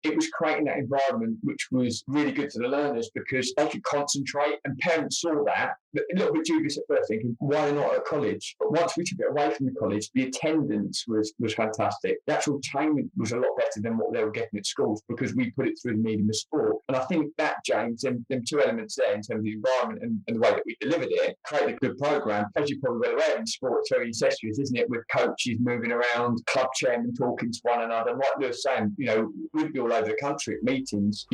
it was creating that environment which was really good to the learners because they could concentrate, and parents saw that. A little bit dubious at first, thinking, why not at college? But once we took it away from the college, the attendance was fantastic. The actual training was a lot better than what they were getting at schools because we put it through the medium of sport. And I think that, James, them two elements there in terms of the environment and the way that we delivered it, created a good program. As you probably well aware, in sport, it's very incestuous, isn't it? With coaches moving around, club chairmen talking to one another. And like Lewis saying, we'd be all over the country at meetings,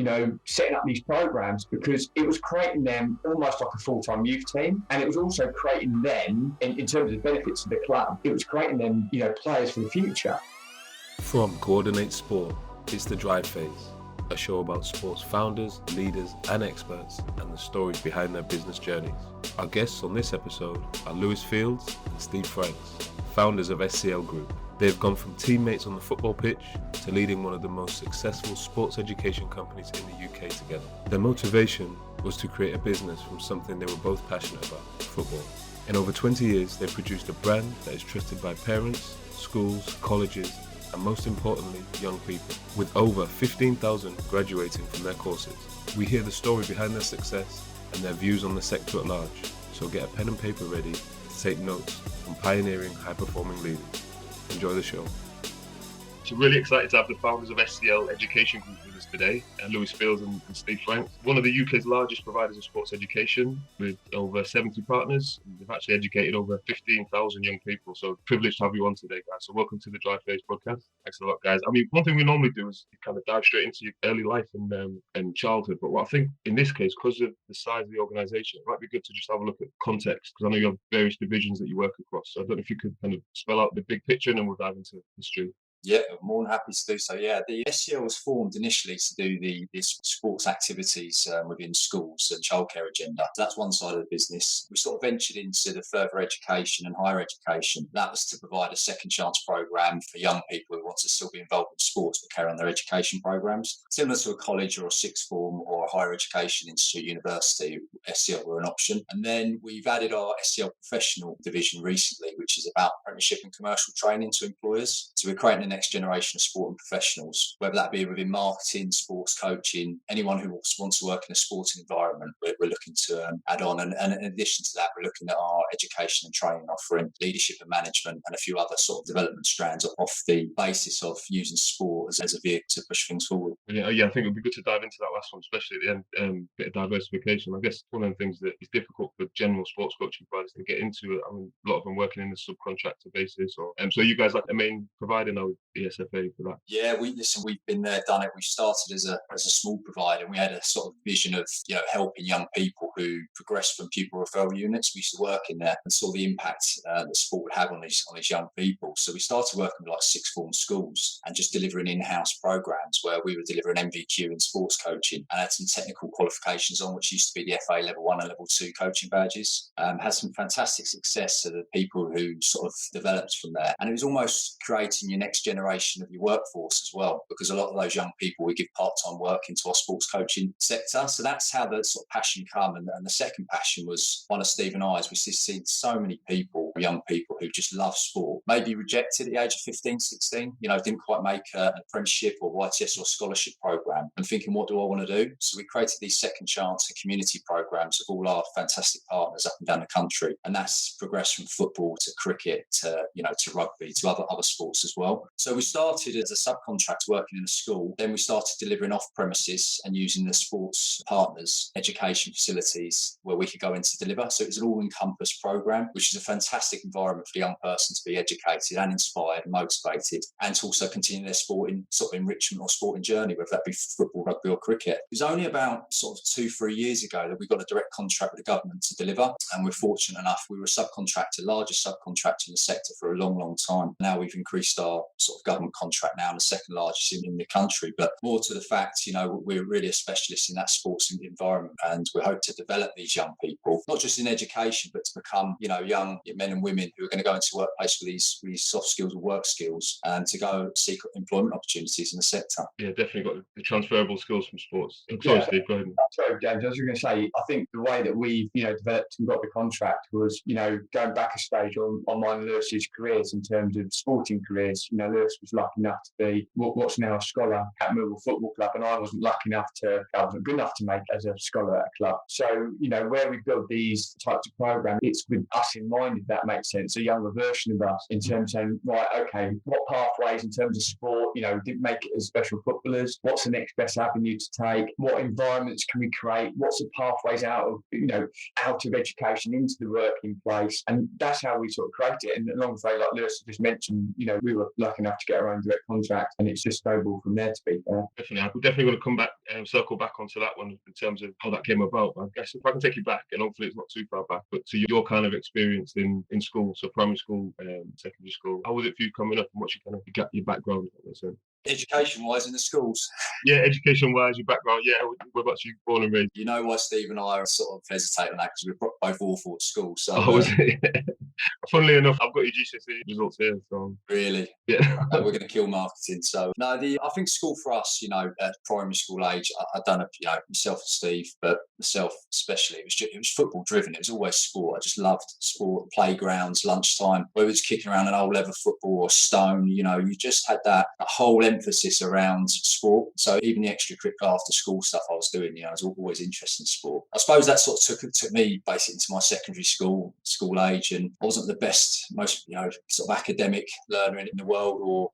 setting up these programs because it was creating them almost like a full-time youth team. And it was also creating them, in terms of the benefits of the club, it was creating them, players for the future. From Coordinate Sport, it's the Drive Phase, a show about sports founders, leaders and experts and the stories behind their business journeys. Our guests on this episode are Lewis Fields and Steve Franks, founders of SCL Group. They've gone from teammates on the football pitch to leading one of the most successful sports education companies in the UK together. Their motivation was to create a business from something they were both passionate about, football. In over 20 years, they've produced a brand that is trusted by parents, schools, colleges, and most importantly, young people. With over 15,000 graduating from their courses, we hear the story behind their success and their views on the sector at large. So get a pen and paper ready to take notes from pioneering, high-performing leaders. Enjoy the show. So really excited to have the founders of SCL Education Group with us today, Lewis Fields and Steve Franks. One of the UK's largest providers of sports education with over 70 partners. They've actually educated over 15,000 young people. So privileged to have you on today, guys. So welcome to the Drive Phase podcast. Thanks a lot, guys. I mean, one thing we normally do is kind of dive straight into your early life and childhood. But what I think in this case, because of the size of the organisation, it might be good to just have a look at context, because I know you have various divisions that you work across. So I don't know if you could kind of spell out the big picture and then we'll dive into history. Yeah, more than happy to do so. Yeah, the SCL was formed initially to do the sports activities within schools and childcare agenda. That's one side of the business. We sort of ventured into the further education and higher education. That was to provide a second chance program for young people who want to still be involved in sports but carry on their education programs. Similar to a college or a sixth form or a higher education institute, university, SCL were an option. And then we've added our SCL professional division recently, which is about apprenticeship and commercial training to employers. So we're creating next generation of sport and professionals, whether that be within marketing, sports coaching, anyone who wants to work in a sporting environment, we're looking to add on. And in addition to that, we're looking at our education and training offering, leadership and management, and a few other sort of development strands off the basis of using sport as a vehicle to push things forward. Yeah, I think it would be good to dive into that last one, especially at the end, bit of diversification. I guess one of the things that is difficult for general sports coaching providers to get into, I mean, a lot of them working in the subcontractor basis. So you guys like the main provider now with the SFA for that? Yeah, we've been there, done it. We started as a small provider, and we had a sort of vision of helping young people who progressed from pupil referral units. We used to work in there and saw the impact that sport would have on these young people. So we started working with like sixth form schools and just delivering in-house programs where we were delivering MVQ in sports coaching and had some technical qualifications on, which used to be the FA level 1 and level 2 coaching badges. Had some fantastic success to the people who sort of developed from there, and it was almost creating your next generation of your workforce as well, because a lot of those young people, we give part-time work into our sports coaching sector. So that's how the sort of passion come. And the second passion was one of Steve and I's. We've seen so many people, young people who just love sport, maybe rejected at the age of 15, 16, didn't quite make an apprenticeship or YTS or scholarship program, and thinking, what do I want to do? So we created these second chance and community programs of all our fantastic partners up and down the country. And that's progressed from football to cricket to rugby to other sports as well. So we started as a subcontractor working in a school. Then we started delivering off premises and using the sports partners' education facilities where we could go in to deliver. So it was an all-encompassed program, which is a fantastic environment for the young person to be educated and inspired and motivated, and to also continue their sporting sort of enrichment or sporting journey, whether that be football, rugby or cricket. It was only about sort of 2-3 years ago that we got a direct contract with the government to deliver, and we're fortunate enough, we were a subcontractor, largest subcontractor in the sector for a long, long time. Now we've increased our sort of government contract now, and the second largest in the country. But more to the fact, we're really a specialist in that sports environment, and we hope to develop these young people, not just in education, but to become, young men and women who are going to go into the workplace with these soft skills and work skills, and to go seek employment opportunities in the sector. Yeah, definitely got the transferable transferable skills from sports. Sorry, Yeah. Steve, go ahead. Sorry, James, I was going to say, I think the way that we've, developed and got the contract was, going back a stage on mine and Lewis's careers in terms of sporting careers. Lewis was lucky enough to be what's now a scholar at Millwall Football Club, and I wasn't good enough to make as a scholar at a club. So, where we build these types of programs, it's with us in mind, if that makes sense, a younger version of us in terms of saying, right, okay, what pathways in terms of sport, didn't make it as special footballers, what's the next best avenue to take, what environments can we create, what's the pathways out of education into the working place, and that's how we sort of create it. And alongside, like Lewis just mentioned, we were lucky enough to get our own direct contract, and it's just snowballed from there, to be fair. Definitely, we're definitely going to come back and circle back onto that one in terms of how that came about. I guess if I can take you back, and hopefully it's not too far back, but to your kind of experience in school, so primary school, secondary school, how was it for you coming up, and what's your background? Education-wise in the schools? Yeah, education-wise, your background. Yeah, whereabouts you born and raised? You know why Steve and I are sort of hesitate on that, because we're both awful at school. So, was it? Funnily enough, I've got your GCSE results here. So really, yeah, we're going to kill marketing. So no, I think school for us, at primary school age, I don't know, myself and Steve, but myself especially, it was football driven. It was always sport. I just loved sport, playgrounds, lunchtime, whether it's kicking around an old leather football or stone. You just had that whole emphasis around sport. So even the extracurricular after school stuff I was doing, I was always interested in sport. I suppose that sort of took me basically into my secondary school age, and I wasn't the best, most sort of academic learner in the world, or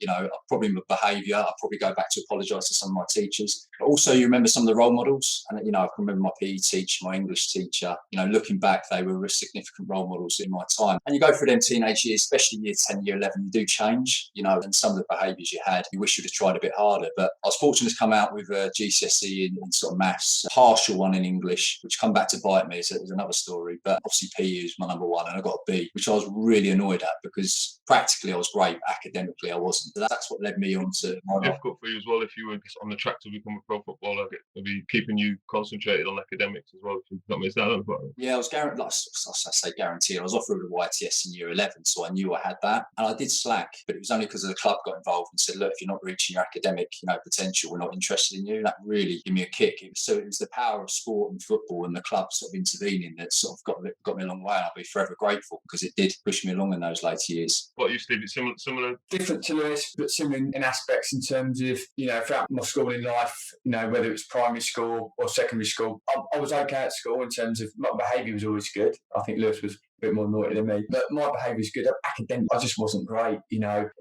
probably my behaviour. I'd probably go back to apologise to some of my teachers. But also, you remember some of the role models, and I can remember my PE teacher, my English teacher. Looking back, they were significant role models in my time. And you go through them teenage years, especially year 10, year 11, you do change, and some of the behaviours you had, you wish you'd have tried a bit harder. But I was fortunate to come out with a GCSE in sort of maths, a partial one in English, which come back to bite me. So it was another story. But obviously PE was my number one, and I got a B, which I was really annoyed at, because practically I was great, academically I wasn't. So that's what led me on to my difficult for you as well if you were on the track to become a pro footballer, maybe keeping you concentrated on academics as well, if you not miss that on. Yeah, I was guaranteed. I say guaranteed. I was offered a YTS in year 11, so I knew I had that, and I did slack, but it was only because the club got involved and said, look, if you're not reaching your academic potential, we're not interested in you. That really gave me a kick. It was the power of sport and football and the club sort of intervening that sort of got me a long way. I'll be forever grateful, because it did push me along in those later years. What you, Steve? It's similar? Different to Lewis, but similar in aspects in terms of, throughout my schooling life, whether it's primary school or secondary school, I was okay at school in terms of my behaviour was always good. I think Lewis was a bit more naughty than me, but my behaviour was good. Academic, I just wasn't great.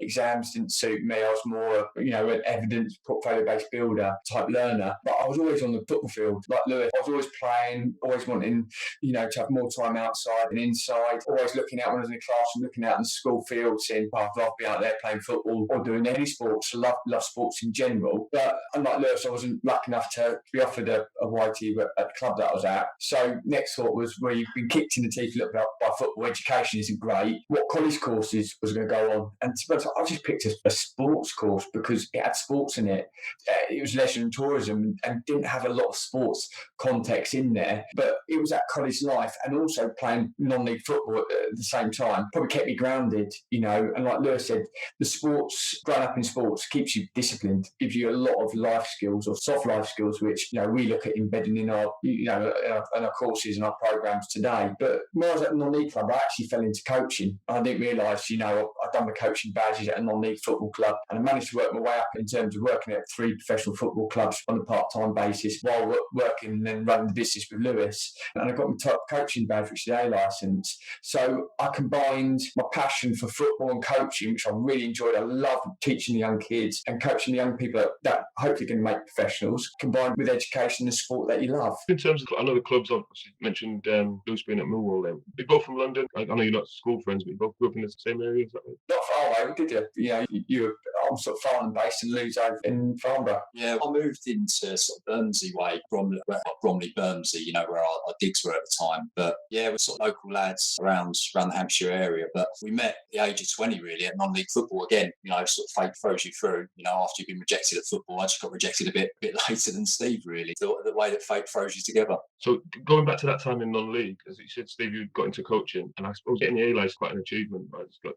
Exams didn't suit me. I was more, an evidence portfolio-based builder type learner. But I was always on the football field, like Lewis. I was always playing, always wanting, to have more time outside than inside. Always looking out when I was in the classroom, looking out in the school field, seeing I'd love to be out there playing football or doing any sports. I love sports in general. But unlike Lewis, I wasn't lucky enough to be offered a YT at the club that I was at. So next thought was, where you've been kicked in the teeth a little bit by football, education isn't great. What college courses was going to go on? And to be honest, I just picked a sports course because it had sports in it. It was leisure and tourism and didn't have a lot of sports context in there. But it was that college life, and also playing non-league football at the same time probably kept me grounded, And like Lewis said, the sports, growing up in sports keeps you disciplined, gives you a lot of life skills or soft life skills, which, we look at embedding in our, in our courses and our programs today. But when I was at a non-league club, I actually fell into coaching. I didn't realise, I'd done my coaching badges at a non-league football club, and I managed to work my way up in terms of working at 3 professional football clubs on a part-time basis while working and then running the business with Lewis. And I got my top coaching badge, which is the A licence. So I combined my passion for football and coaching, which I really enjoyed. I love teaching the young kids and coaching the young people that hopefully can make professionals, combined with education and sport that you love. In terms of, I know the clubs, obviously mentioned Lewis being at Millwall. You're both from London. I know you're not school friends, but you both grew up in the same area. Is that right? Not far away, did you? You were, I'm sort of Farnham based and Lou's over in Farnborough. Yeah, I moved into sort of Bermondsey way, Bromley, Bermondsey, where our digs were at the time. But yeah, we're sort of local lads around the Hampshire area. But we met at the age of 20, really, at non-league football. Again, sort of fate throws you through. After you've been rejected at football, I just got rejected a bit later than Steve, really. The way that fate throws you together. So going back to that time in non-league, as you said, Steve, you got into coaching, and I suppose getting the A is quite an achievement, right? It's got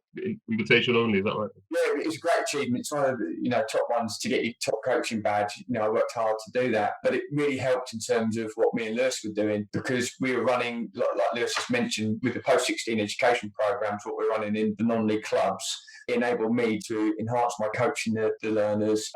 invitation only, is that right? Yeah, it's a great achievement. It's one of the top ones to get your top coaching badge. I worked hard to do that, but it really helped in terms of what me and Lewis were doing, because we were running, like Lewis just mentioned, with the post-16 education programs, what we're running in the non-league clubs. It enabled me to enhance my coaching the learners.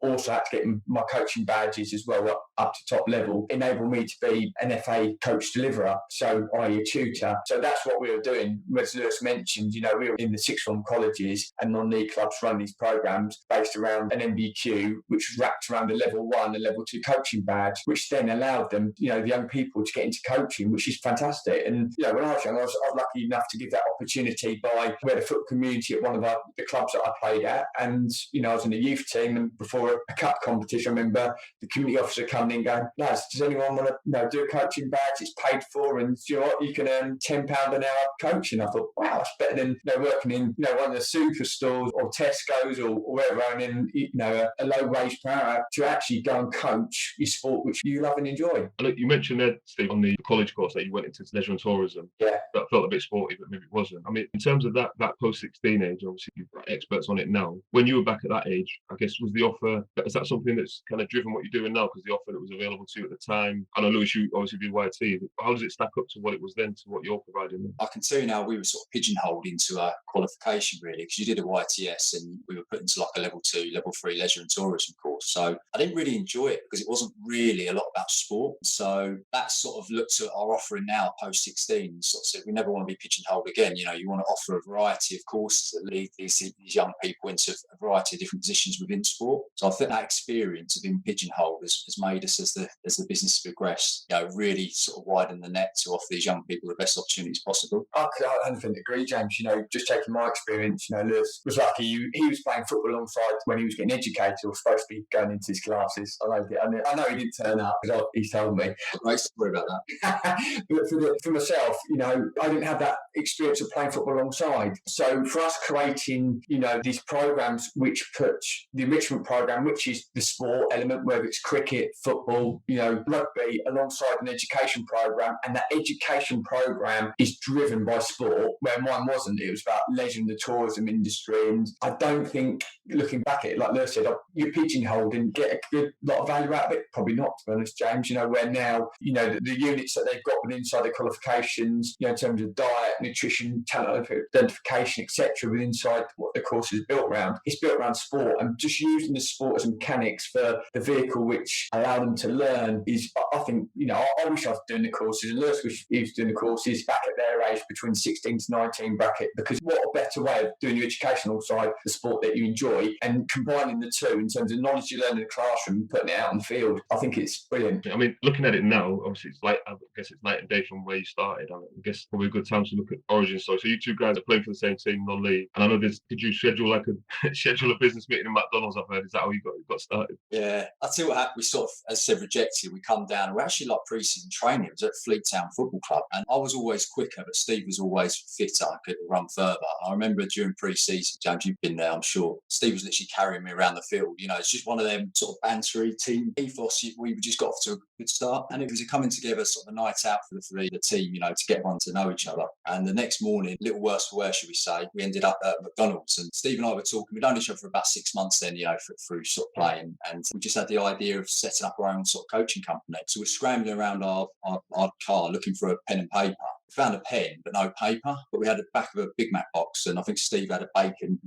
Also had to get my coaching badges as well up to top level. Enabled me to be an FA coach deliverer, so i.e. a tutor. So that's what we were doing. As Lewis mentioned, we were in the sixth form colleges and non-league clubs run these programs based around an MBQ, which was wrapped around a level 1 and level 2 coaching badge, which then allowed them, the young people to get into coaching, which is fantastic. And when I was young, I was lucky enough to give that opportunity by we had a football community at one of the clubs that I played at, and I was in the youth team, and before a cup competition, I remember the community officer coming in going, lads, does anyone want to do a coaching badge? It's paid for, and you know what, you can earn £10 an hour coaching. I thought, wow, it's better than working in one of the superstores or Tesco's or wherever, earning a low wage per hour, to actually go and coach your sport which you love and enjoy. Look, you mentioned there, Steve, on the college course that you went into leisure and tourism. Yeah. That felt a bit sporty, but maybe it wasn't. I mean, in terms of that post-16 age, obviously you've got experts on it now. When you were back at that age, I guess, was the offer, is that something that's kind of driven what you're doing now? Because the offer that was available to you at the time, I know, Lewis, you obviously did YT. How does it stack up to what it was then to what you're providing now? I can tell you now, we were sort of pigeonholed into a qualification, really, because you did a YTS and we were put into like a level 2, level 3 leisure and tourism course. So I didn't really enjoy it because it wasn't really a lot about sport. So that sort of looked at our offering now post-16, sort of said we never want to be pigeonholed again. You want to offer a variety of courses that lead these young people into a variety of different positions within sport. So I think that experience of being pigeonholed has made us, as the business progressed, really sort of widen the net to offer these young people the best opportunities possible. I 100% agree, James. Just taking my experience, Lewis was lucky. He was playing football alongside when he was getting educated, or supposed to be going into his classes. I know he didn't turn up, because he told me. A great story about that. But for myself, I didn't have that experience of playing football alongside. So for us creating, these programs which put the enrichment program, which is the sport element, whether it's cricket, football, rugby, alongside an education program, and that education program is driven by sport, where mine wasn't. It was about leisure and the tourism industry. And I don't think, looking back at it, like Lewis said, you're pigeonholed and get a good lot of value out of it. Probably not, to be honest, James. Where now, the units that they've got within inside the qualifications, in terms of diet, nutrition, talent identification, etc., within inside what the course is built around. It's built around sport, and just using the sport as mechanics for the vehicle which allow them to learn is, I think, I wish I was doing the courses, and Lewis wish he was doing the courses back at their age, between 16 to 19 bracket, because what a better way of doing your educational side, the sport that you enjoy, and combining the two in terms of knowledge you learn in the classroom and putting it out on the field. I think it's brilliant. I mean, looking at it now, obviously I guess it's night and day from where you started. I guess probably a good time to look at origin story. So you two guys are playing for the same team, non-league, and I know did you schedule a business meeting in McDonald's? I've heard. Is that how you got started? Yeah, I tell you what happened. We sort of, as I said, rejected. We come down, and we're actually like pre-season training. It was at Fleet Town Football Club, and I was always quicker, but Steve was always fitter. I could run further. I remember during pre-season, James, you've been there, I'm sure. Steve was literally carrying me around the field. It's just one of them sort of bantery team ethos. We just got off to a good start, and it was a coming together, sort of a night out for the team, to get everyone to know each other. And the next morning, little worse for wear, should we say, we ended up at McDonald's, and Steve and I were talking. We'd known each other for about 6 months then, through sort of playing, and we just had the idea of setting up our own sort of coaching company. So we're scrambling around our car looking for a pen and paper. We found a pen, but no paper. But we had the back of a Big Mac box, and I think Steve had a bacon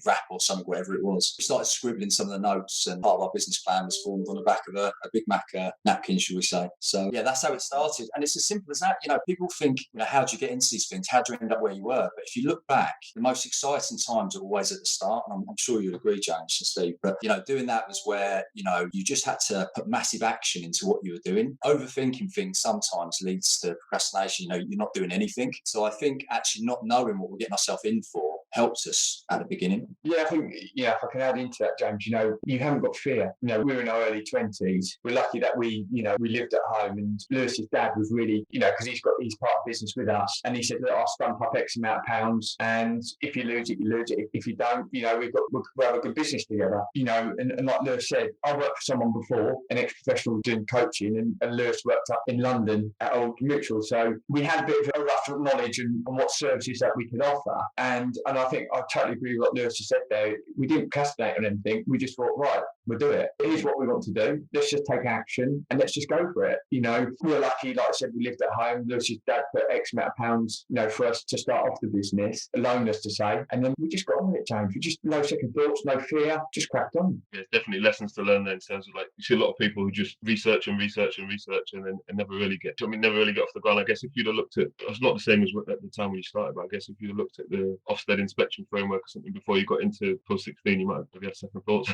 wrap or something, whatever it was. We started scribbling some of the notes, and part of our business plan was formed on the back of a Big Mac napkin, shall we say. So, yeah, that's how it started. And it's as simple as that. People think, how do you get into these things? How do you end up where you were? But if you look back, the most exciting times are always at the start. And I'm sure you'll agree, James and Steve. But, doing that was where, you just had to put massive action into what you were doing. Overthinking things sometimes leads to procrastination. You're not doing anything. So I think actually not knowing what we're getting ourselves in for helped us at the beginning. Yeah, I think, if I can add into that, James, you haven't got fear. We're in our early 20s. We're lucky that we lived at home, and Lewis's dad was really, because he's part of business with us. And he said, look, I'll stump up X amount of pounds. And if you lose it, you lose it. If you don't, we'll have a good business together. And like Lewis said, I worked for someone before, an ex-professional doing coaching, and Lewis worked up in London at Old Mutual. So we had a bit of a rough knowledge on what services that we could offer. And I think I totally agree with what Lewis has said there. We didn't procrastinate on anything. We just thought, right, we'll do it. It is what we want to do. Let's just take action and let's just go for it. We're lucky, like I said, we lived at home. Lewis's dad put X amount of pounds, for us to start off the business, loan us to say, and then we just got on with it, James. We just, no second thoughts, no fear, just cracked on. Yeah, it's definitely lessons to learn there in terms of, like, you see a lot of people who just research and then never really get off the ground. I guess if you'd have looked at, it's not the same as at the time when you started, but I guess if you'd have looked at the Ofsted inspection framework or something before you got into post 16, you might have had second thoughts.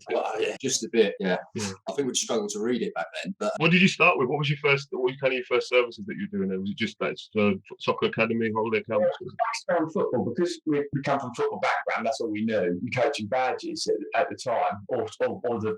Yeah, just a bit. Yeah. I think we'd struggle to read it back then. But what did you start with? What were kind of your first services that you were doing there? Was it just like soccer academy, holiday camp? Background football, because we come from football background. That's all we knew. We coaching badges at the time, or the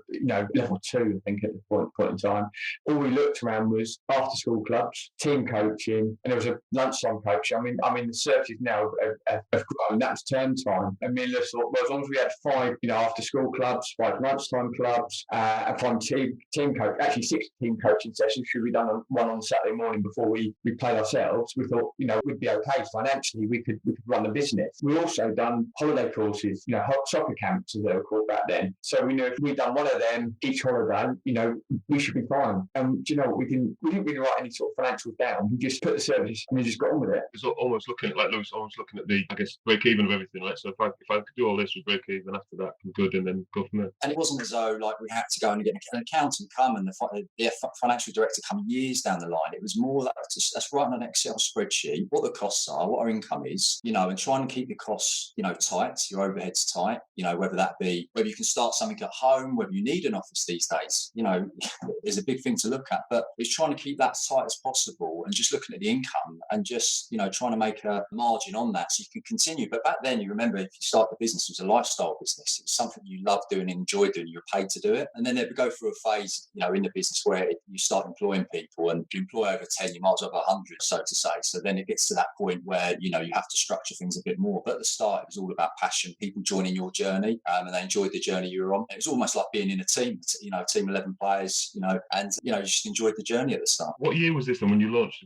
level 2, I think, at the point in time. All we looked around was after school clubs, team coaching, and there was a lunchtime coach. I mean, the services now have grown. That was term time. I mean, as long as we had 5, after school clubs, 5 lunchtime clubs, and 5 team coach, actually 6 team coaching sessions. Should we done one on Saturday morning before we played ourselves? We thought, we'd be okay financially. We could run the business. We also done holiday courses, soccer camps as they were called back then. So we knew if we'd done one of them each holiday, we should be fine. And we didn't really write any sort of financials down. We just put the service and we just got on with it. It's almost looking at, like Lewis, the, I guess, break even of everything, right? So if I could do all this with break even, after that, I'm good, and then go from there. And it wasn't as though like we had to go and get an accountant come and the financial director come years down the line. It was more like let's write on an Excel spreadsheet what the costs are, what our income is, and try and keep your costs, tight, your overheads tight, whether you can start something at home, whether you need an office these days, there's a big thing to look at, but it's trying to keep that as tight as possible and just looking at the income and just, trying to make a margin on that so you can continue. But back then, you remember, if you start the business, it was a lifestyle business. It was something you loved doing and enjoyed doing. You were paid to do it. And then they would go through a phase, in the business where you start employing people, and you employ over 10, you might as well have 100, so to say. So then it gets to that point where, you have to structure things a bit more. But at the start, it was all about passion, people joining your journey, and they enjoyed the journey you were on. It was almost like being in a team, a team of 11 players, and, you just enjoyed the journey at the start. What year was this then when you launched?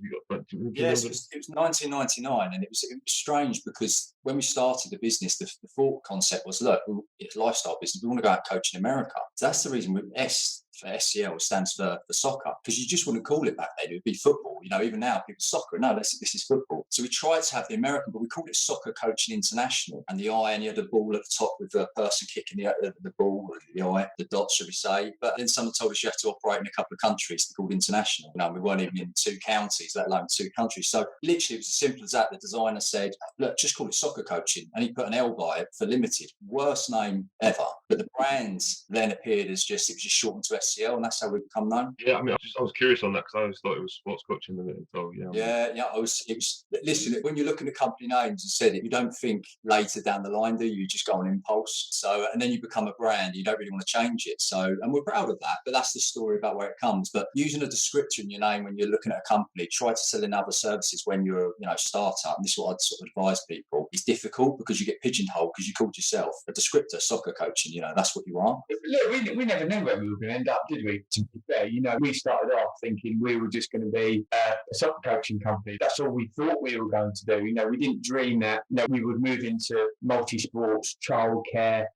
Yes, it was 1999, and it was strange because when we started the business, the thought concept was, look, it's a lifestyle business. We want to go out and coach in America. So that's the reason S for SCL stands for soccer, because you just wouldn't call it back then. It would be football. Even now, people soccer. No, this is football. So we tried to have the American, but we called it Soccer Coaching International. And the I, and you had the ball at the top with the person kicking the ball, the I, the dot, should we say. But then someone told us you have to operate in a couple of countries. They're called international. We weren't even in 2 counties, let alone 2 countries. So literally, it was as simple as that. The designer said, look, just call it Soccer Coaching. And he put an L by it for limited. Worst name ever. But the brand then appeared as it was just shortened to SCL, and that's how we've become known. Yeah, I was curious on that because I always thought it was sports coaching. So yeah. It was. Listen, when you're looking at company names, you said it. You don't think later down the line, do you? You just go on impulse. So, and then you become a brand. You don't really want to change it. So, and we're proud of that. But that's the story about where it comes. But using a descriptor in your name when you're looking at a company, try to sell in other services when you're a startup. And this is what I'd sort of advise people. It's difficult because you get pigeonholed because you called yourself a descriptor, soccer coaching. That's what you are. Look, we never knew where we were going to end up, did we? To be fair, we started off thinking we were just going to be a soccer coaching company. That's all we thought we were going to do. We didn't dream that we would move into multi-sports, childcare,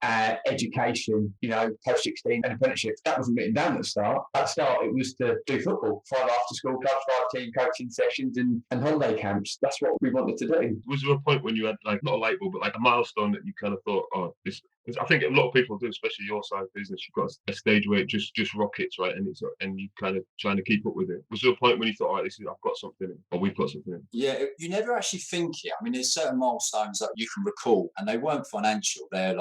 education, post 16 and apprenticeships. That wasn't written down at the start. At the start, it was to do football, 5 after-school clubs, 5 team coaching sessions, and holiday camps. That's what we wanted to do. Was there a point when you had not a light bulb, but a milestone that you kind of thought, oh, this? I think a lot of people do, especially your side of business. You've got a stage where it just rockets, right? And you kind of trying to keep up with it. Was there a point when you thought, all right, I've got something in, or we've got something in? Yeah, you never actually think it. There's certain milestones that you can recall, and they weren't financial. They're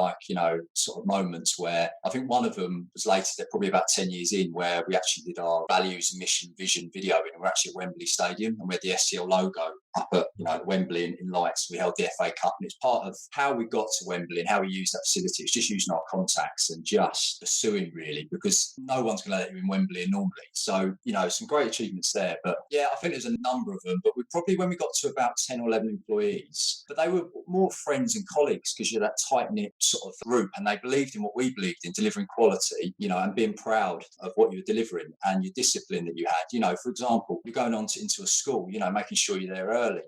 sort of moments where I think one of them was later, they're probably about 10 years in, where we actually did our values, mission, vision video, and we're actually at Wembley Stadium, and we had the SCL logo up at Wembley in Lights. We held the FA Cup, and it's part of how we got to Wembley and how we use that facility. It's just using our contacts and just pursuing, really, because no one's going to let you in Wembley normally. So, some great achievements there. But yeah, I think there's a number of them. But when we got to about 10 or 11 employees, but they were more friends and colleagues because you're that tight-knit sort of group, and they believed in what we believed in, delivering quality, and being proud of what you were delivering and your discipline that you had. For example, you're going on into a school, making sure you're there early,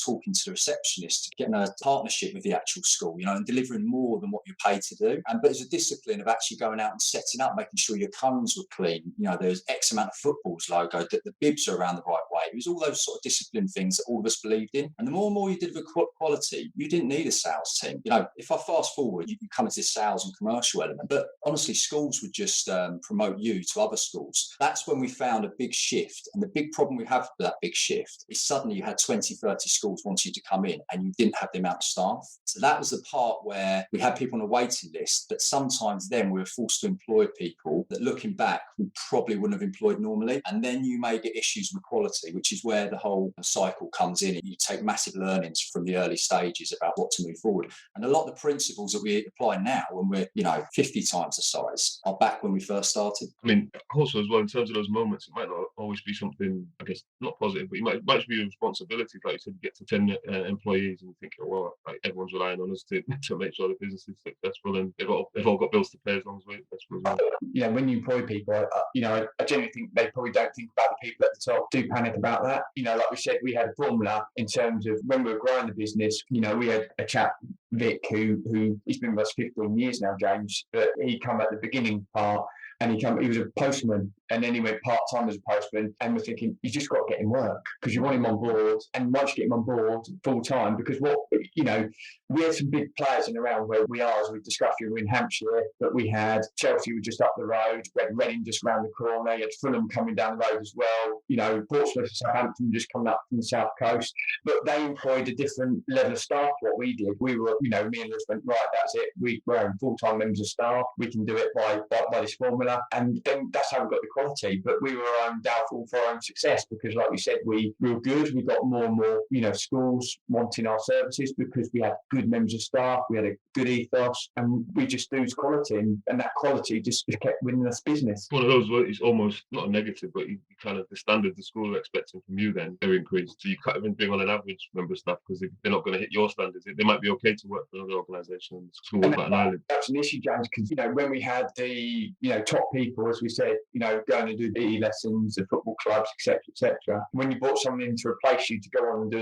talking to the receptionist, getting a partnership with the actual school, and delivering more than what you're paid to do. But there's a discipline of actually going out and setting up, making sure your cones were clean. There's X amount of footballs logoed, that the bibs are around the right way. It was all those sort of discipline things that all of us believed in. And the more and more you deliver quality, you didn't need a sales team. If I fast forward, you come into this sales and commercial element. But honestly, schools would just promote you to other schools. That's when we found a big shift. And the big problem we have with that big shift is suddenly you had 20, 30 schools wanting you to come in and you didn't have the amount of staff. So that was the part where we had people on a waiting list, but sometimes then we were forced to employ people that, looking back, we probably wouldn't have employed normally. And then you may get issues with quality, which is where the whole cycle comes in. And you take massive learnings from the early stages about what to move forward. And a lot of the principles that we apply now when we're, 50 times the size are back when we first started. I mean, also as well, in terms of those moments, it might not always be something, I guess, not positive, but it might be a responsibility. Like you said, you get to 10 employees and you think, oh, well, like everyone's relying on us to make sure the business is successful, and they've all got bills to pay as long as we're successful as well. When you employ people, I generally think they probably don't think about the people at the top, do panic about that. Like we said, we had a formula in terms of when we were growing the business. We had a chap, Vic, who he's been with us 15 years now, James, but he come at the beginning part, and he was a postman, and then he went part-time as a postman, and we're thinking, you just got to get him work, because you want him on board, and once you get him on board full-time, because we had some big players in around where we are, as we've discussed, we were in Hampshire, but we had Chelsea were just up the road, we had Reading just around the corner, you had Fulham coming down the road as well, Portsmouth and Southampton just coming up from the south coast, but they employed a different level of staff. What we did, we were, me and Liz went, right, that's it, we're having full-time members of staff, we can do it by this formula, and then that's how we got the quality. But we were doubtful for our own success, because, like we said, we were good. We got more and more, schools wanting our services because we had good members of staff, we had a good ethos, and we just lose quality, and that quality just kept winning us business. One of those, it's almost not a negative, but you kind of, the standard the school are expecting from you then, they're increased. So you can't even bring on an average member of staff, because they're not going to hit your standards. They might be okay to work for another organisation, and school like an island. That's an issue, James, because when we had the top people, as we said, going to do the lessons, the football clubs, etc. When you brought someone in to replace you to go on and do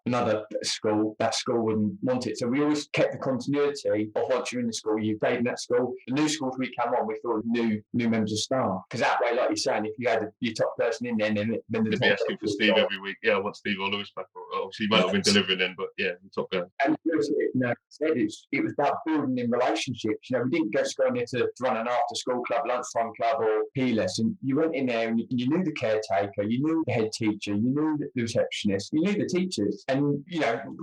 another school, that school wouldn't want it. So we always kept the continuity of, once you're in the school, you stayed in that school. The new schools we come on, we thought new members of staff, because that way, like you're saying, if you had your top person in there, then they'd be asking for Steve every week. Yeah, I want Steve or Lewis back. Obviously, he might have been delivering then, but yeah, the top guy. And it was about building in relationships. We didn't just go in there to run an after-school club, lunchtime club, or PE lesson. You went in there and you knew the caretaker, you knew the head teacher, you knew the receptionist, you knew the teachers, and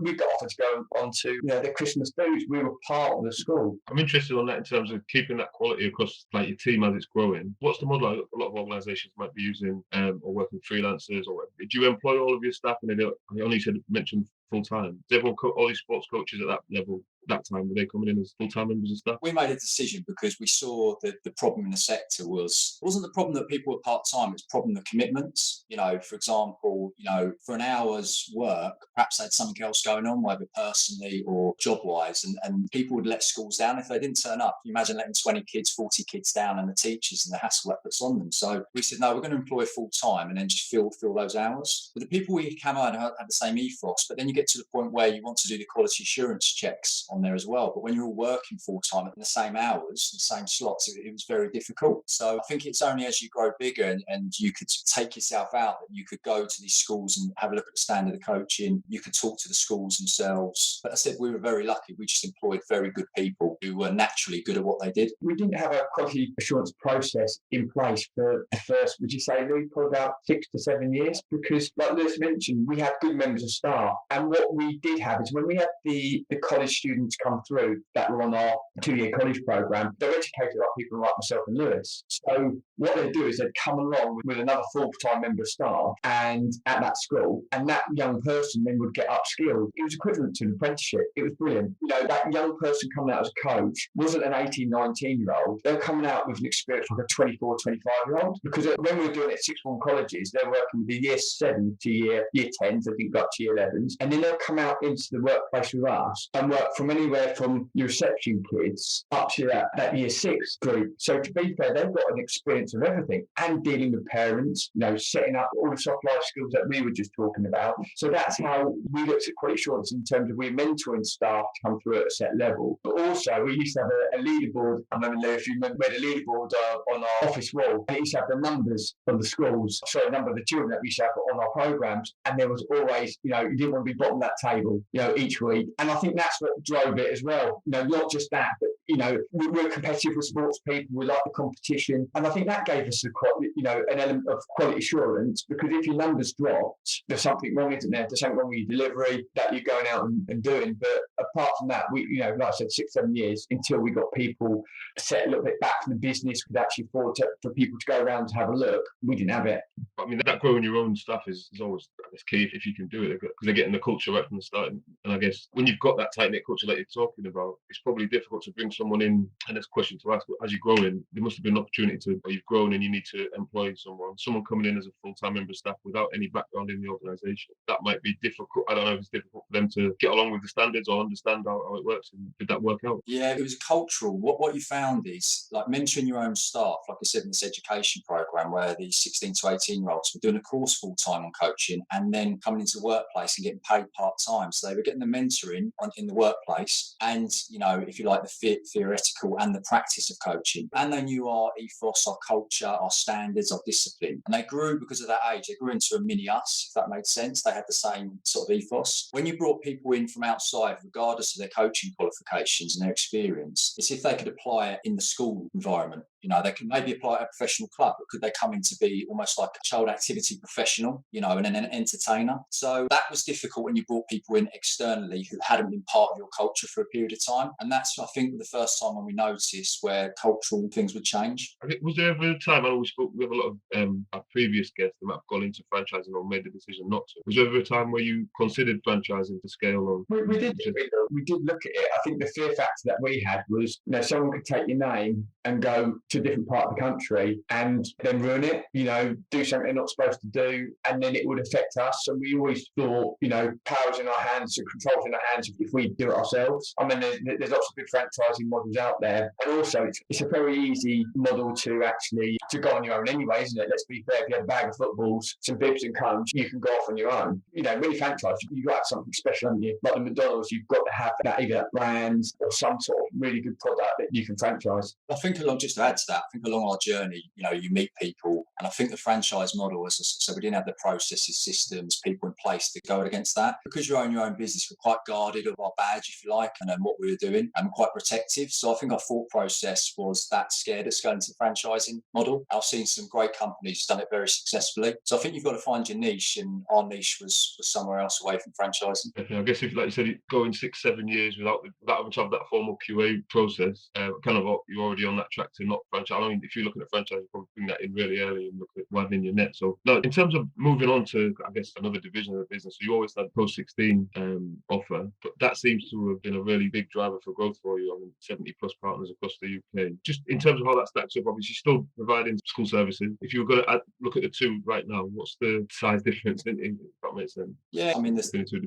we got offered to go on to the Christmas dues. We were part of the school. I'm interested on that in terms of keeping that quality across, like, your team as it's growing. What's the model a lot of organisations might be using, or working freelancers, or whatever? Do you employ all of your staff, and I only mentioned full-time? Does everyone, all these sports coaches at that level, that time, were they coming in as full-time members of staff? We made a decision because we saw that the problem in the sector wasn't the problem that people were part-time, it's the problem of commitments. For example, for an hour's work, perhaps they had something else going on, whether personally or job-wise, and people would let schools down if they didn't turn up. You imagine letting 20 kids, 40 kids down, and the teachers and the hassle that puts on them. So we said, no, we're going to employ full-time and then just fill those hours. But the people we came out had the same ethos, but then you get to the point where you want to do the quality assurance checks on there as well. But when you're all working full time at the same hours, the same slots, it was very difficult. So I think it's only as you grow bigger and you could take yourself out that you could go to these schools and have a look at the standard of coaching. You could talk to the schools themselves. But I said we were very lucky. We just employed very good people who were naturally good at what they did. We didn't have a quality assurance process in place for the first, would you say, Lou, for about 6 to 7 years? Because, like Lewis mentioned, we had good members of staff. And what we did have is when we had the college student students come through that were on our 2-year college programme, they're educated like people like myself and Lewis. So what they do is they'd come along with another full-time member of staff and at that school, and that young person then would get upskilled. It was equivalent to an apprenticeship. It was brilliant. That young person coming out as a coach wasn't an 18, 19-year-old. They're coming out with an experience like a 24, 25-year-old. Because when we were doing it at sixth form colleges, they're working with the year 7 to year 10s, I think, got to year 11s. And then they'll come out into the workplace with us and work from anywhere from your reception kids up to that year 6 group. So to be fair, they've got an experience of everything and dealing with parents, setting up all the soft life skills that we were just talking about. So that's how we looked at quality assurance in terms of we're mentoring staff to come through at a set level. But also we used to have a leaderboard. I don't know if you remember, we had a leaderboard on our office wall. And it used to have the numbers of the schools, the number of the children that we used to have on our programs. And there was always, you didn't want to be bottom of that table, each week. And I think that's what drove it as well. Not just that, but we're competitive with sports people. We like the competition, and I think that gave us an element of quality assurance. Because if your numbers dropped, there's something wrong, isn't there? There's something wrong with your delivery that you're going out and doing. But apart from that, we, like I said, 6-7 years until we got people set a little bit back from the business, could actually afford for people to go around to have a look. We didn't have it. I mean, that growing your own stuff is always, I guess, key if you can do it, because they're getting the culture right from the start. And I guess when you've got that tight knit culture that you're talking about, it's probably difficult to bring someone in. And there's a question to ask: as you're growing, there must have been an opportunity or you've grown and you need to employ someone coming in as a full-time member of staff without any background in the organisation. That might be difficult. I don't know if it's difficult for them to get along with the standards or understand how it works. And did that work out? Yeah, it was cultural. What you found is, like, mentoring your own staff, like I said, in this education program where these 16 to 18-year-olds were doing a course full-time on coaching and then coming into the workplace and getting paid part-time. So they were getting the mentoring in the workplace and, if you like, the theoretical and the practice of coaching. And they knew our ethos, our culture, our standards, our discipline. And they grew, because of that age, they grew into a mini us, if that made sense. They had the same sort of ethos. When you brought people in from outside, regardless of their coaching qualifications and their experience, it's if they could apply it in the school environment. They can maybe apply it at a professional club, but could they come in to be almost like a child activity professional, and an entertainer? So that was difficult when you brought people in externally who hadn't been part of your culture for a period of time. And that's, I think, the first time when we noticed where cultural things would change. I think, was there ever a time, I know we have a lot of our previous guests that might have gone into franchising or made the decision not to. Was there ever a time where you considered franchising to scale? We did look at it. I think the fear factor that we had was, someone could take your name and go to a different part of the country and then ruin it, do something they're not supposed to do, and then it would affect us. And we always thought, power's in our hands and control's in our hands if we do it ourselves. I mean, there's lots of good franchising models out there. And also, it's a very easy model to go on your own anyway, isn't it? Let's be fair, if you have a bag of footballs, some bibs and cones, you can go off on your own. When you franchise, you've got to have something special, haven't you? Like the McDonald's, you've got to have that, either that brand or some sort of really good product that you can franchise. I think just to add to that, I think along our journey, you meet people, and I think the franchise model, as I said, we didn't have the processes, systems, people in place to go against that. Because you own your own business, we're quite guarded of our badge, if you like, and what we were doing, and quite protective. So I think our thought process was that scared us going into the franchising model. I've seen some great companies done it very successfully. So I think you've got to find your niche, and our niche was somewhere else away from franchising. I guess if, like you said, going 6-7 years without having to have that formal QA process, you're already on that track to not franchise. I mean, if you're looking at franchise, you probably bring that in really early and look at widening your net. So now, in terms of moving on to, I guess, another division of the business, so you always had post-16 offer, but that seems to have been a really big driver for growth for you. I mean, 70 plus partners across the UK. Just in terms of how that stacks up, obviously still providing school services. If you were going to look at the two right now, what's the size difference if that makes sense? Yeah, I mean,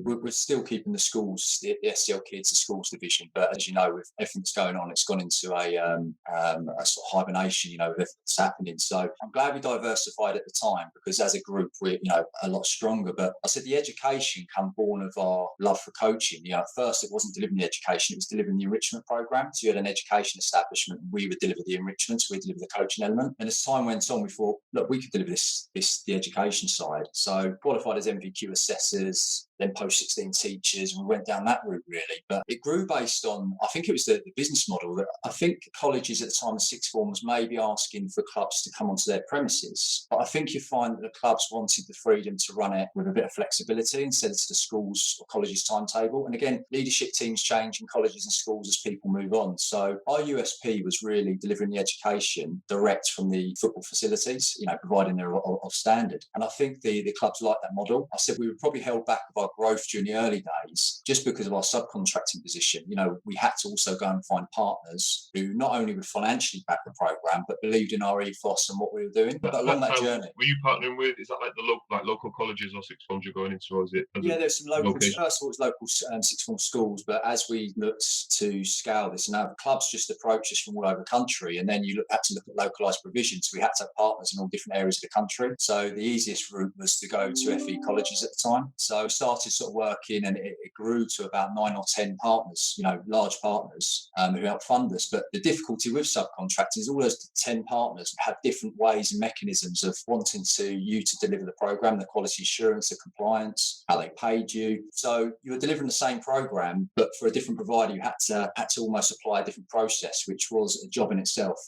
we're still keeping the schools, the SCL Kids, the schools division, but as you know, with everything that's going on, it's gone into a sort of hibernation, with everything that's happening. So I'm glad we diversified at the time, because as a group, we're, a lot stronger. But I said the education come born of our love for coaching. At first it wasn't delivering the education, it was delivering the enrichment program. So you had an education establishment, and we would deliver the enrichment, so we deliver the coaching element. And as time went on, we thought, look, we could deliver the education side. So qualified as MVQ assessors, then post-16 teachers, and we went down that route really. But it grew based on, I think it was the business model that I think colleges at the time, the sixth form, was maybe asking for clubs to come onto their premises. But I think you find that the clubs wanted the freedom to run it with a bit of flexibility instead of to the schools or colleges' timetable. And again, leadership teams change in colleges and schools as people move on. So our USP was really delivering the education direct from the football facilities, providing they're of standard. And I think the clubs like that model. I said we were probably held back of our growth during the early days just because of our subcontracting position. We had to also go and find partners who not only would financially back the program, but believed in our ethos and what we were doing. But along that journey, were you partnering with? Is that like the local colleges or sixth forms you're going into, or is it? There's some local. First of all, it's local sixth form schools, but as we looked to scale this, and now the clubs just approach us from all over the country, and then you had to look at localised provisions. So we had to have partners in all different areas of the country. So the easiest route was to go to FE colleges at the time. So we started sort of working, and it grew to about 9 or 10 partners, large partners who helped fund us. But the difficulty with subcontracting is all those 10 partners have different ways and mechanisms of wanting you to deliver the program, the quality assurance, the compliance, how they paid you. So you were delivering the same program, but for a different provider, you had to almost apply a different process, which was a job in itself,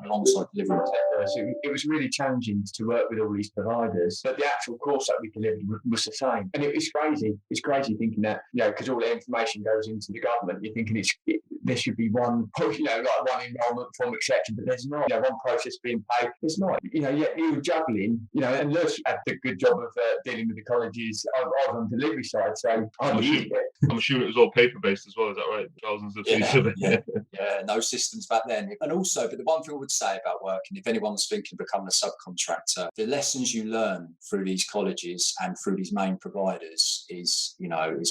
alongside delivering it. So it was really challenging to work with all these providers, but the actual course that we delivered was the same. And it's crazy. It's crazy thinking that, because all the information goes into the government, you're thinking there should be one, like one enrolment form, etc. But there's not, one process being paid. There's not, yet you were juggling, and Lewis had the good job of dealing with the colleges. I was on the delivery side, so I'm assuming it was all paper-based as well, is that right? Thousands of pieces of it. Yeah, no systems back then. And also, but the one thing I would say about working, if anyone's thinking of becoming a subcontractor, the lessons you learn through these colleges and through these main providers is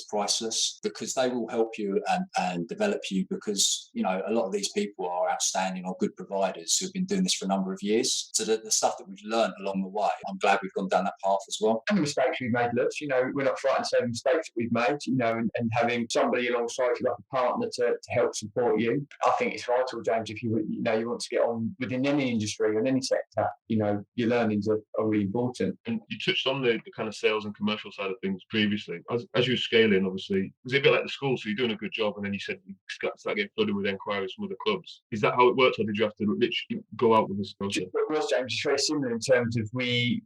priceless, because they will help you and develop you, because, a lot of these people are outstanding or good providers who've been doing this for a number of years. So the stuff that we've learned along the way, I'm glad we've gone down that path as well. And the mistakes we've made, look, we're not frightened to say the mistakes that we've made, and having somebody alongside you, like a partner, to help support you. I think it's vital, James, if you want to get on within any industry or in any sector, your learnings are really important. And you touched on the kind of sales and commercial side of things previously. As you were scaling, obviously, was it a bit like the school? So you're doing a good job, and then you said you start getting flooded with enquiries from other clubs. Is that how it works, or did you have to literally go out with this process? It was, James. It's very similar in terms of we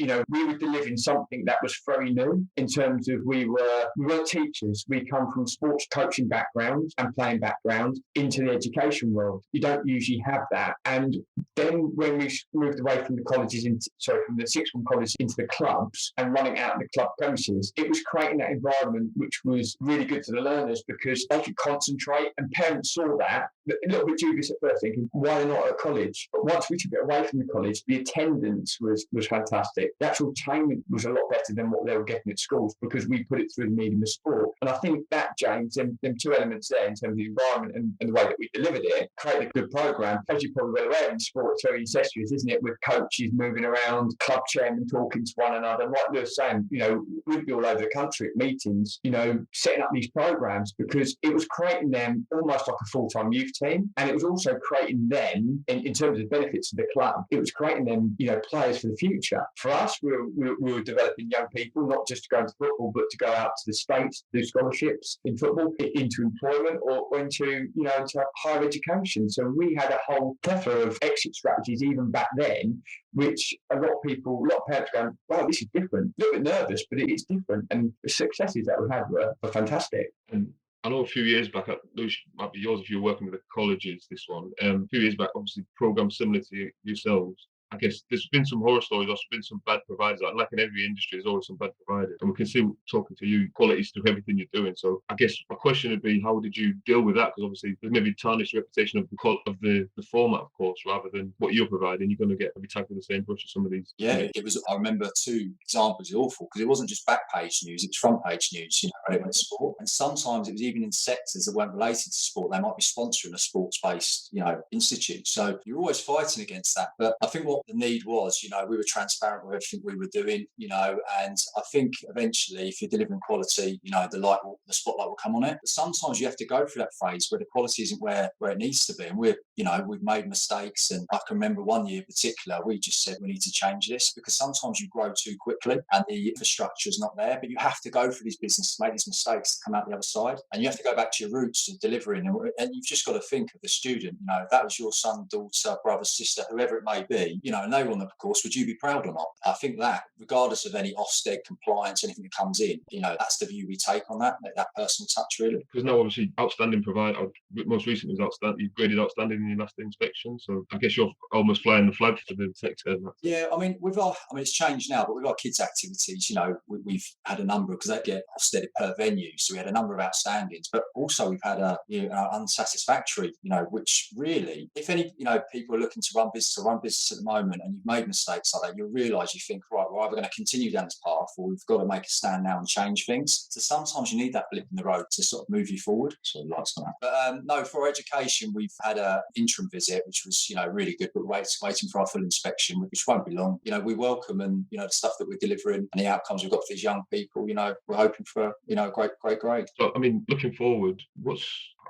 were delivering something that was very new in terms of we weren't teachers. We come from sports coaching backgrounds and playing backgrounds into the education world. You don't usually have that. And then when we moved away from the colleges from the sixth form college into the clubs and running out of the club premises, it was creating that environment which was really good to the learners, because they could concentrate, and parents saw that. A little bit dubious at first, thinking, why not at college? But once we took it away from the college, the attendance was fantastic. The actual training was a lot better than what they were getting at schools, because we put it through the medium of sport. And I think that, James, them two elements there in terms of the environment and the way that we delivered it, created a good program. As you probably well aware, in sport, it's very incestuous, isn't it? With coaches moving around, club chairmen talking to one another. And like they were saying, we'd be all over the country at meetings, setting up these programs, because it was creating them almost like a full-time youth team. And it was also creating them, in terms of the benefits of the club, it was creating them, players for the future. For us, we were developing young people, not just to go into football, but to go out to the States, do scholarships in football, into employment, or into higher education. So we had a whole plethora of exit strategies even back then, which a lot of parents go, wow, this is different. A little bit nervous, but it's different. And the successes that we had were fantastic. And I know a few years back, Lewis, might be yours if you're working with the colleges, this one. A few years back, obviously, programs similar to yourselves. I guess there's been some horror stories, there's been some bad providers. Like in every industry, there's always some bad providers. And we can see, talking to you, qualities through everything you're doing. So I guess my question would be, how did you deal with that? Because obviously there's maybe tarnished reputation of the format, of course, rather than what you're providing. You're going to get every tagged with the same brush as some of these. Yeah, it was. I remember two examples. Awful, because it wasn't just back page news; it was front page news. Relevant to sport, and sometimes it was even in sectors that weren't related to sport. They might be sponsoring a sports-based, institute. So you're always fighting against that. But I think what the need was, we were transparent with everything we were doing, and I think eventually, if you're delivering quality, the spotlight will come on it. But sometimes you have to go through that phase where the quality isn't where it needs to be, and we're we've made mistakes. And I can remember one year in particular, we just said we need to change this, because sometimes you grow too quickly and the infrastructure is not there, but you have to go for these businesses, make these mistakes to come out the other side. And you have to go back to your roots of delivering. And you've just got to think of the student, if that was your son, daughter, brother, sister, whoever it may be, and they were on the course, would you be proud or not? I think that regardless of any Ofsted compliance, anything that comes in, that's the view we take on that personal touch, really. Because now obviously outstanding provider, most recently was outstanding, you graded outstanding in your last inspection, so I guess you're almost flying the flag for the sector. Yeah, it's changed now, but with our kids' activities, we've had a number, because they get Ofsted per venue, so we had a number of outstandings, but also we've had a unsatisfactory, which really, if any, people are looking to run business at the moment, and you've made mistakes like that, you'll realise, you think, right, we're either going to continue down this path, or we've got to make a stand now and change things. So sometimes you need that blip in the road to sort of move you forward. So lights on that. But no, for education, we've had an interim visit, which was, really good, but waiting for our full inspection, which won't be long. We welcome, and the stuff that we're delivering and the outcomes we've got for these young people, we're hoping for a great grade. So looking forward,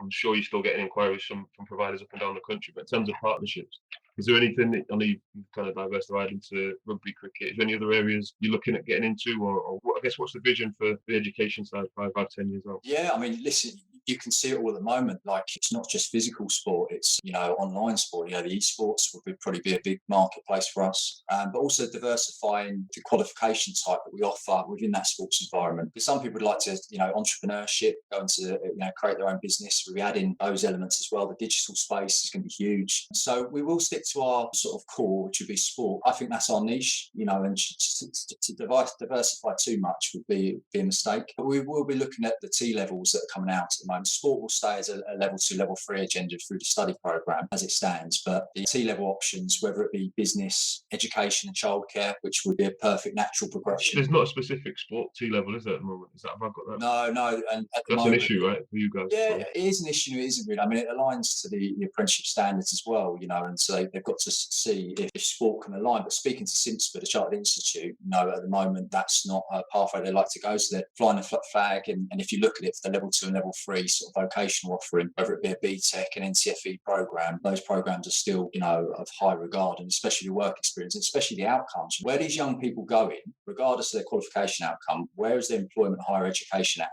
I'm sure you're still getting inquiries from providers up and down the country, but in terms of partnerships, is there anything that, I know you've kind of diversified into rugby, cricket, is there any other areas you're looking at getting into, or I guess what's the vision for the education side 5, 10 years out? Yeah, listen, you can see it all at the moment. Like, it's not just physical sport, it's, online sport. The esports would probably be a big marketplace for us, but also diversifying the qualification type that we offer within that sports environment. Because some people would like to, entrepreneurship, go into, create their own business. We're adding those elements as well. The digital space is going to be huge. So we will stick to our sort of core, which would be sport. I think that's our niche, and to diversify too much would be a mistake. But we will be looking at the TLevels that are coming out at the moment. Sport will stay as a level 2, level 3 agenda through the study program as it stands, but the TLevel options, whether it be business, education and childcare, which would be a perfect natural progression. There's not a specific sport TLevel, is there, at the moment? Have I got that? No, and at the that's moment, an issue, right, for you guys? Yeah, it is an issue. It isn't really. It aligns to the apprenticeship standards as well, and so they've got to see if sport can align. But speaking to Simsford, the Chartered Institute, at the moment that's not a pathway they like to go. So they're flying the flag, and if you look at it for the level 2 and level 3 sort of vocational offering, whether it be a BTEC, an NCFE program, those programs are still, of high regard, and especially the work experience, and especially the outcomes. Where these young people go in, regardless of their qualification outcome, where is their employment, higher education,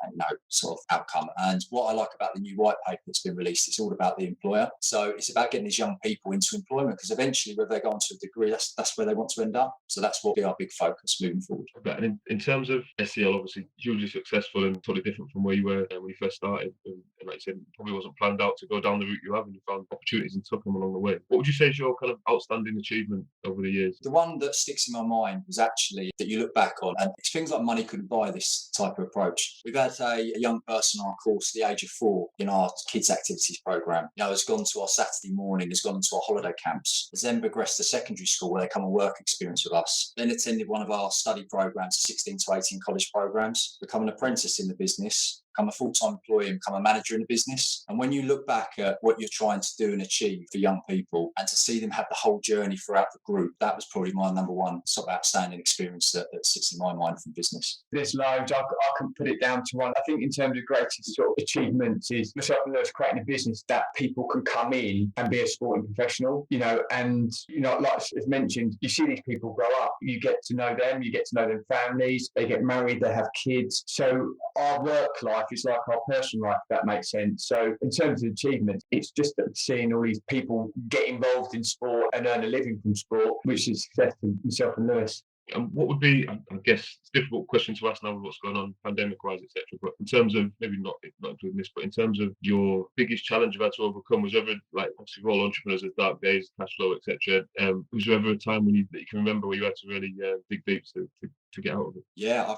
sort of outcome? And what I like about the new white paper that's been released, it's all about the employer. So it's about getting these young people into employment, because eventually, whether they go on to a degree, that's where they want to end up. So that's what will be our big focus moving forward. And in terms of SCL, obviously hugely successful and totally different from where you were when you first started. And like you said, probably wasn't planned out to go down the route you have, and you found opportunities and took them along the way. What would you say is your kind of outstanding achievement over the years? The one that sticks in my mind was actually that you look back on, and it's things like money couldn't buy this type of approach. We've had a young person on our course at the age of 4 in our kids activities program. Has gone to our Saturday morning, has gone to our holiday camps, has then progressed to secondary school where they come and work experience with us, then attended one of our study programs, 16 to 18 college programs, become an apprentice in the business, become a full-time employee, and become a manager in the business. And when you look back at what you're trying to do and achieve for young people, and to see them have the whole journey throughout the group, that was probably my number one sort of outstanding experience that sits in my mind from business. There's loads. I can put it down to one. I think in terms of greatest sort of achievements is myself and Lewis creating a business that people can come in and be a sporting professional, and, like as mentioned, you see these people grow up, you get to know them, you get to know their families, they get married, they have kids. So our work life is like our personal life, if that makes sense. So in terms of achievements, it's just that seeing all these people get involved in sport and earn a living from sport, which is success for myself and Lewis. And what would be, I guess, it's a difficult question to ask now with what's going on pandemic-wise, etc. But in terms of, maybe not including this, but in terms of your biggest challenge you've had to overcome, was there ever, like, obviously we're all entrepreneurs, there's dark days, cash flow, etc. Was there ever a time that you can remember where you had to really dig deep to get out of it? Yeah,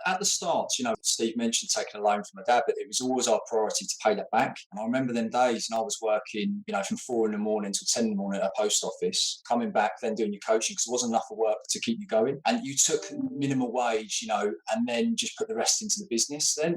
at the start, Steve mentioned taking a loan from my dad, but it was always our priority to pay that back. And I remember them days, and I was working, from 4 a.m. till 10 a.m. at a post office, coming back, then doing your coaching, because there wasn't enough of work to keep you going. And you took minimal wage, and then just put the rest into the business. Then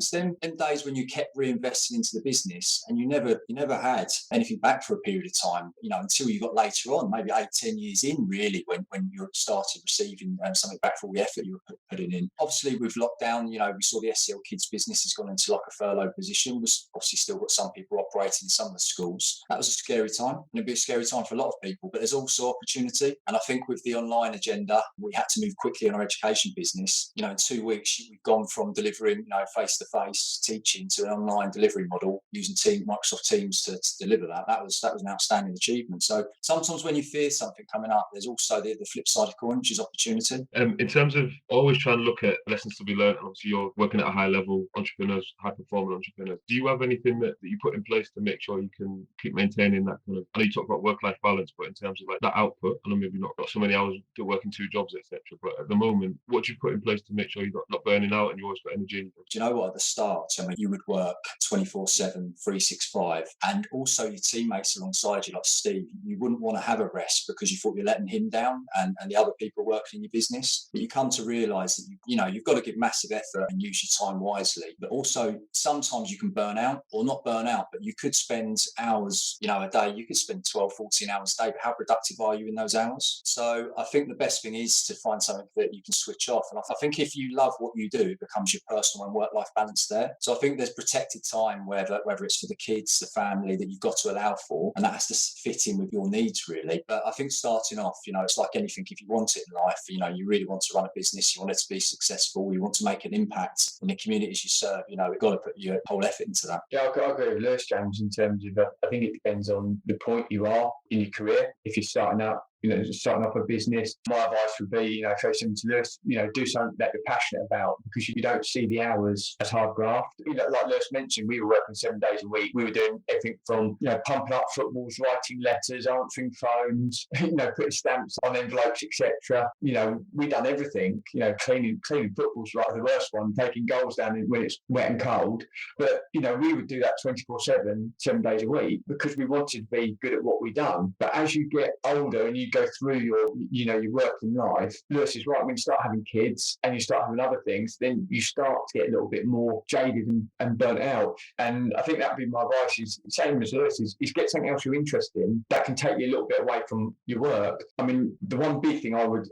days when you kept reinvesting into the business, and you never had anything back for a period of time, until you got later on, maybe 8-10 years in, really, when you started receiving something back for all the effort you were putting in. Obviously, with lockdown, we saw the SCL Kids business has gone into like a furlough position. We've obviously still got some people operating in some of the schools. That was a scary time, and it'd be a scary time for a lot of people, but there's also opportunity. And I think with the online agenda, we had to move quickly on our education business. In 2 weeks, we've gone from delivering, face-to-face teaching to an online delivery model using Microsoft Teams to deliver that. That was an outstanding achievement. So sometimes when you fear something coming up, there's also the flip side of the coin, which is opportunity. In terms of always trying to look at lessons to be learned, and obviously you're working at a high level, entrepreneurs, high performing entrepreneurs. Do you have anything that you put in place to make sure you can keep maintaining that kind of? I know you talk about work-life balance, but in terms of like that output, I know maybe not got so many hours to working 2 jobs, etc. But at the moment, what do you put in place to make sure you're not burning out and you always got energy? Do you know what? At the start, you would work 24/7, 365, and also your teammates alongside you, like Steve. You wouldn't want to have a rest because you thought you're letting him down and the other people working in your business. But you come to realise that you've got to give massive effort and use your time wisely. But also sometimes you can burn out, or not burn out, but you could spend hours, a day. You could spend 12, 14 hours a day. But how productive are you in those hours? So I think the best thing is to find something that you can switch off. And I think if you love what you do, it becomes your personal and work-life balance there. So I think there's protected time, whether it's for the kids, the family, that you've got to allow for, and that has to fit in with your needs, really. But I think starting off, it's like anything. If you want it in life, you really want to run a business, you want it to be successful, you want to make an impact in the communities you serve, you've got to put your whole effort into that. Yeah, I agree with Lewis, James, in terms of, I think it depends on the point you are in your career. If you're starting out, starting off a business, my advice would be, say something to Lewis, do something that you're passionate about, because you don't see the hours as hard graft. Like Lewis mentioned, we were working 7 days a week. We were doing everything from, pumping up footballs, writing letters, answering phones, putting stamps on envelopes, etc. We done everything, cleaning footballs, like the worst one, taking goals down when it's wet and cold. But, we would do that 24/7, 7 days a week, because we wanted to be good at what we done. But as you get older and you go through your working life, Lewis is right, when you start having kids and you start having other things, then you start to get a little bit more jaded and burnt out. And I think that would be my advice, is same as Lewis, is get something else you're interested in that can take you a little bit away from your work. I mean, the one big thing I would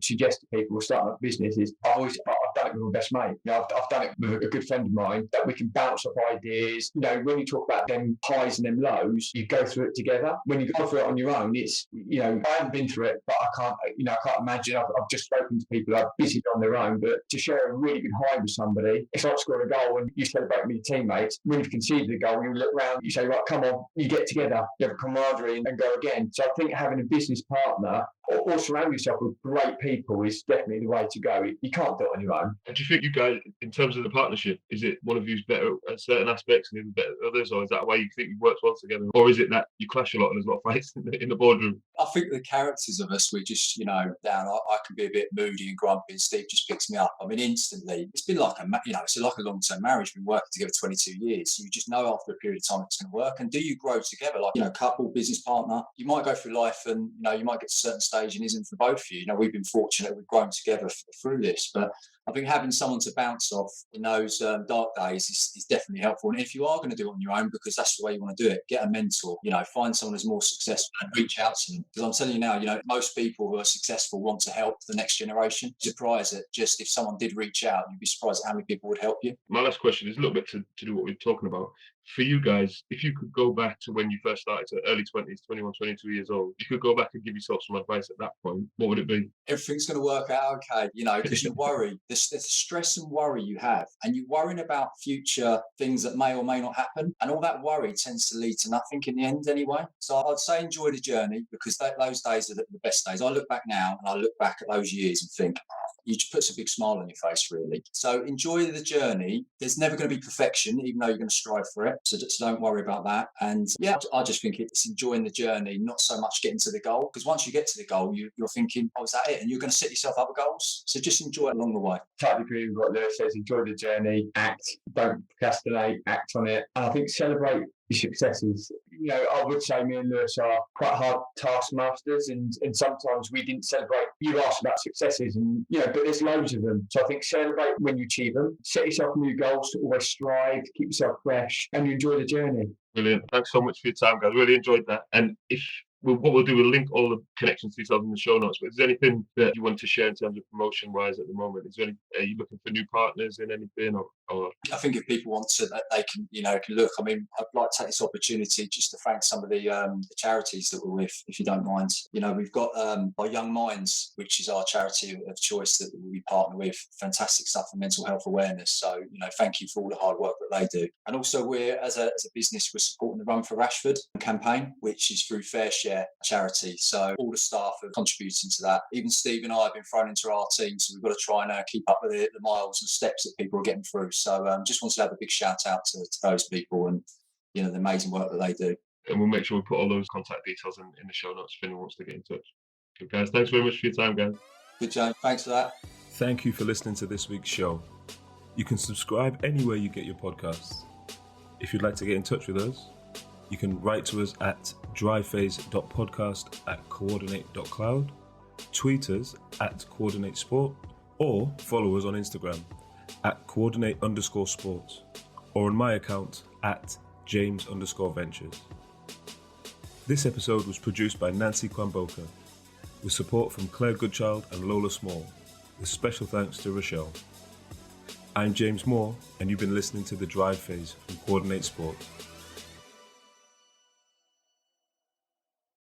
suggest to people who are starting up business is, I've done it with my best mate. I've done it with a good friend of mine, that we can bounce off ideas. When you talk about them highs and them lows, you go through it together. When you go through it on your own, it's I haven't been through it, but I can't imagine. I've just spoken to people that are busy on their own, but to share a really good high with somebody, it's like scoring a goal and you celebrate with your teammates. When you've conceded a goal, you look around, you say, right, come on, you get together, you have a camaraderie and go again. So I think having a business partner or surround yourself with great people is definitely the way to go. You can't do it on your own. And do you think you guys, in terms of the partnership, is it one of you's better at certain aspects and the other better at others, or is that why you think you work well together, or is it that you clash a lot and there's a lot of fights in the boardroom? I think the characters of us, we're just, down. I can be a bit moody and grumpy, and Steve just picks me up. I mean, instantly, it's been like it's like a long-term marriage. We've been working together 22 years. So you just know after a period of time it's going to work. And do you grow together? Like, couple, business partner, you might go through life and, you might get to a certain stage and isn't for both of you. We've been fortunate, we've grown together through this, but I think having someone to bounce off in those dark days is definitely helpful. And if you are going to do it on your own, because that's the way you want to do it, get a mentor, find someone who's more successful and reach out to them. Because I'm telling you now, most people who are successful want to help the next generation. Surprised at just if someone did reach out, you'd be surprised at how many people would help you. My last question is a little bit to do what we're talking about. For you guys, if you could go back to when you first started, to early 20s, 21, 22 years old, you could go back and give yourself some advice at that point, what would it be? Everything's going to work out okay, because you worry. There's stress and worry you have, and you're worrying about future things that may or may not happen, and all that worry tends to lead to nothing in the end anyway. So I'd say enjoy the journey, because those days are the best days. I look back now and I look back at those years and think, you just puts a big smile on your face, really. So enjoy the journey. There's never going to be perfection, even though you're going to strive for it. So don't worry about that. And yeah, I just think it's enjoying the journey, not so much getting to the goal. Because once you get to the goal, you're thinking, oh, is that it? And you're going to set yourself up goals. So just enjoy it along the way. Totally agree with what Lewis says. Enjoy the journey, act, don't procrastinate, act on it. And I think celebrate your successes. I would say me and Lewis are quite hard taskmasters, and sometimes we didn't celebrate. You asked about successes, and but there's loads of them. So I think celebrate when you achieve them. Set yourself new goals to always strive, keep yourself fresh, and you enjoy the journey. Brilliant. Thanks so much for your time, guys. Really enjoyed that. And if what we'll do, we'll link all the connections to yourself in the show notes. But is there anything that you want to share in terms of promotion-wise at the moment? Are you looking for new partners in anything? Or I think if people want to, they can, can look. I mean, I'd like to take this opportunity just to thank some of the charities that we're with, if you don't mind. We've got our Young Minds, which is our charity of choice that we partner with. Fantastic stuff for mental health awareness. So, thank you for all the hard work that they do. And also, we're as a business, we're supporting the Run for Rashford campaign, which is through Fair Share charity. So all the staff are contributing to that. Even Steve and I have been thrown into our team, so we've got to try and keep up with the miles and steps that people are getting through. So just want to have a big shout out to those people and the amazing work that they do. And we'll make sure we put all those contact details in the show notes if anyone wants to get in touch. Okay, guys, thanks very much for your time, guys. Good, Jane. Thanks for that. Thank you for listening to this week's show. You can subscribe anywhere you get your podcasts. If you'd like to get in touch with us, you can write to us at dryphase.podcast@coordinate.cloud, tweet us at coordinatesport, or follow us on Instagram at coordinate_sports, or on my account at James_ventures. This episode was produced by Nancy Kwamboka, with support from Claire Goodchild and Lola Small, with special thanks to Rochelle. I'm James Moore, and you've been listening to The Drive Phase from Coordinate Sport.